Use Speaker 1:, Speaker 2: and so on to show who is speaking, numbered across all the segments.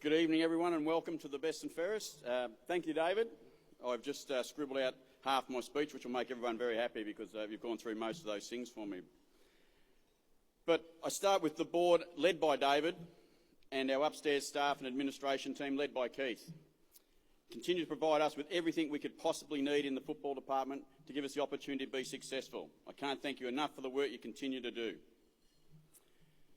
Speaker 1: Good evening, everyone, and welcome to the Best and Fairest. Thank you, David. I've just scribbled out half my speech, which will make everyone very happy because you've gone through most of those things for me. But I start with the board led by David and our upstairs staff and administration team led by Keith. Continue to provide us with everything we could possibly need in the football department to give us the opportunity to be successful. I can't thank you enough for the work you continue to do.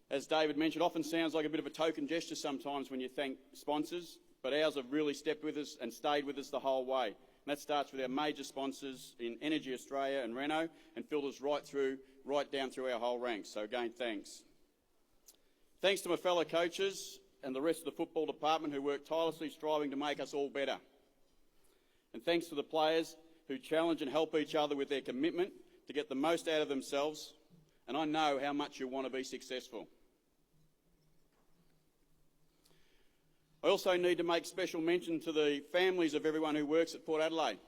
Speaker 1: As David mentioned, often sounds like a bit of a token gesture sometimes when you thank sponsors, but ours have really stepped with us and stayed with us the whole way. And that starts with our major sponsors in Energy Australia and Renault and filters right down through our whole ranks. So again, thanks. Thanks to my fellow coaches and the rest of the football department who work tirelessly striving to make us all better. And thanks to the players who challenge and help each other with their commitment to get the most out of themselves. And I know how much you want to be successful. I also need to make special mention to the families of everyone who works at Port Adelaide.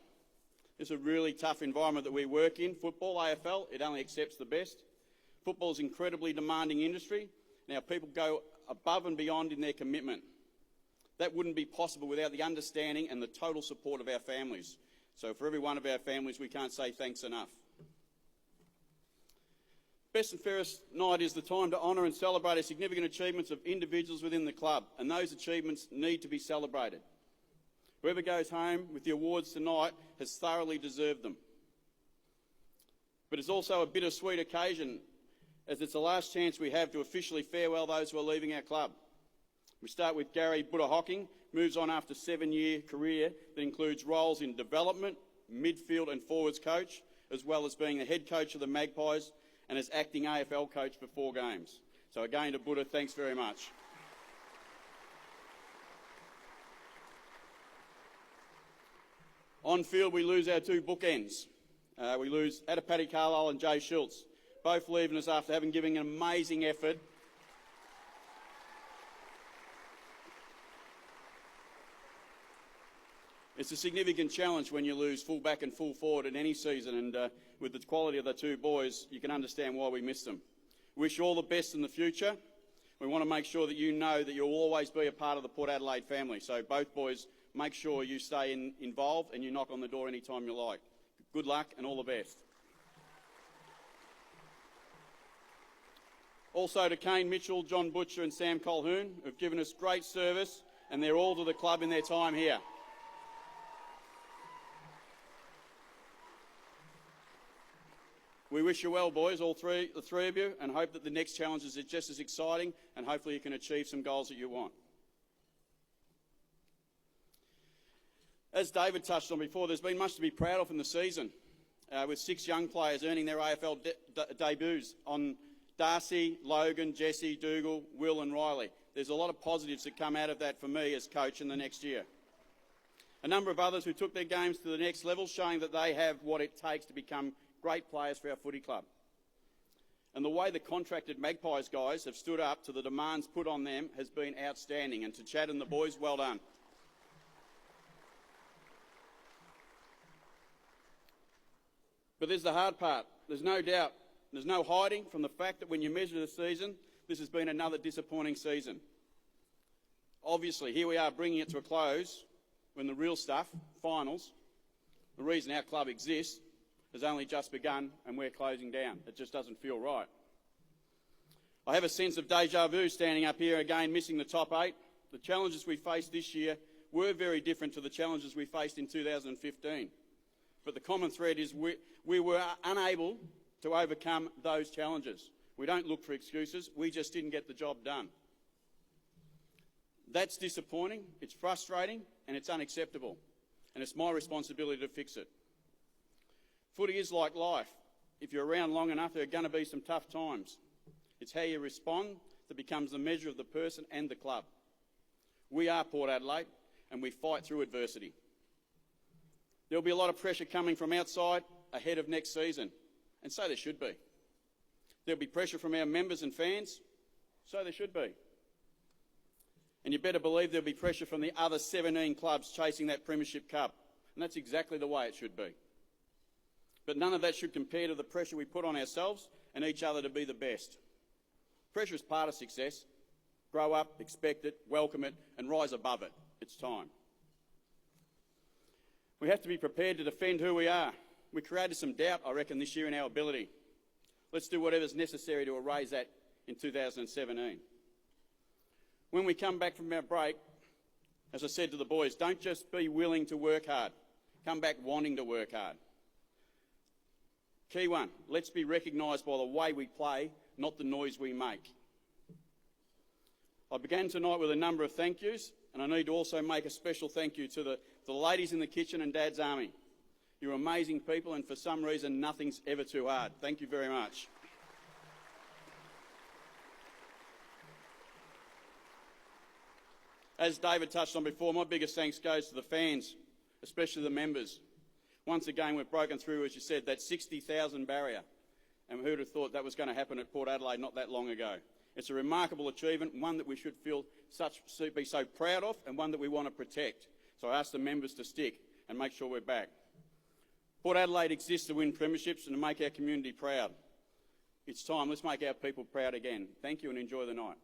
Speaker 1: It's a really tough environment that we work in. Football, AFL, it only accepts the best. Football is an incredibly demanding industry. Now, people go above and beyond in their commitment. That wouldn't be possible without the understanding and the total support of our families. So for every one of our families, we can't say thanks enough. Best and Fairest Night is the time to honour and celebrate the significant achievements of individuals within the club, and those achievements need to be celebrated. Whoever goes home with the awards tonight has thoroughly deserved them. But it's also a bittersweet occasion, as it's the last chance we have to officially farewell those who are leaving our club. We start with Gary Buddha-Hocking, moves on after a 7-year career that includes roles in development, midfield and forwards coach, as well as being the head coach of the Magpies and as acting AFL coach for 4 games. So again to Buddha, thanks very much. On field, we lose our 2 bookends. We lose Adapati Carlisle and Jay Schultz, both leaving us after having given an amazing effort. It's a significant challenge when you lose full back and full forward in any season, and with the quality of the 2 boys, you can understand why we miss them. Wish you all the best in the future. We want to make sure that you know that you'll always be a part of the Port Adelaide family. So both boys, make sure you stay involved and you knock on the door anytime you like. Good luck and all the best. Also to Kane Mitchell, John Butcher and Sam Colhoun, who've given us great service, and they're all to the club in their time here. We wish you well, boys, the three of you, and hope that the next challenges are just as exciting and hopefully you can achieve some goals that you want. As David touched on before, there's been much to be proud of in the season, with 6 young players earning their AFL debuts on Darcy, Logan, Jesse, Dougal, Will and Riley. There's a lot of positives that come out of that for me as coach in the next year. A number of others who took their games to the next level, showing that they have what it takes to become great players for our footy club. And the way the contracted Magpies guys have stood up to the demands put on them has been outstanding. And to Chad and the boys, well done. But there's the hard part. There's no doubt, there's no hiding from the fact that when you measure the season, this has been another disappointing season. Obviously, here we are bringing it to a close when the real stuff, finals, the reason our club exists, has only just begun and we're closing down. It just doesn't feel right. I have a sense of deja vu standing up here again, missing the top 8. The challenges we faced this year were very different to the challenges we faced in 2015. But the common thread is we were unable to overcome those challenges. We don't look for excuses, we just didn't get the job done. That's disappointing, it's frustrating and it's unacceptable. And it's my responsibility to fix it. Footy is like life. If you're around long enough, there are going to be some tough times. It's how you respond that becomes the measure of the person and the club. We are Port Adelaide, and we fight through adversity. There'll be a lot of pressure coming from outside ahead of next season, and so there should be. There'll be pressure from our members and fans, so there should be. And you better believe there'll be pressure from the other 17 clubs chasing that Premiership Cup, and that's exactly the way it should be. But none of that should compare to the pressure we put on ourselves and each other to be the best. Pressure is part of success. Grow up, expect it, welcome it, and rise above it. It's time. We have to be prepared to defend who we are. We created some doubt, I reckon, this year in our ability. Let's do whatever's necessary to erase that in 2017. When we come back from our break, as I said to the boys, don't just be willing to work hard. Come back wanting to work hard. Key one, let's be recognised by the way we play, not the noise we make. I began tonight with a number of thank yous, and I need to also make a special thank you to the ladies in the kitchen and Dad's Army. You're amazing people, and for some reason, nothing's ever too hard. Thank you very much. As David touched on before, my biggest thanks goes to the fans, especially the members. Once again, we've broken through, as you said, that 60,000 barrier. And who would have thought that was going to happen at Port Adelaide not that long ago? It's a remarkable achievement, one that we should be so proud of, and one that we want to protect. So I ask the members to stick and make sure we're back. Port Adelaide exists to win premierships and to make our community proud. It's time. Let's make our people proud again. Thank you and enjoy the night.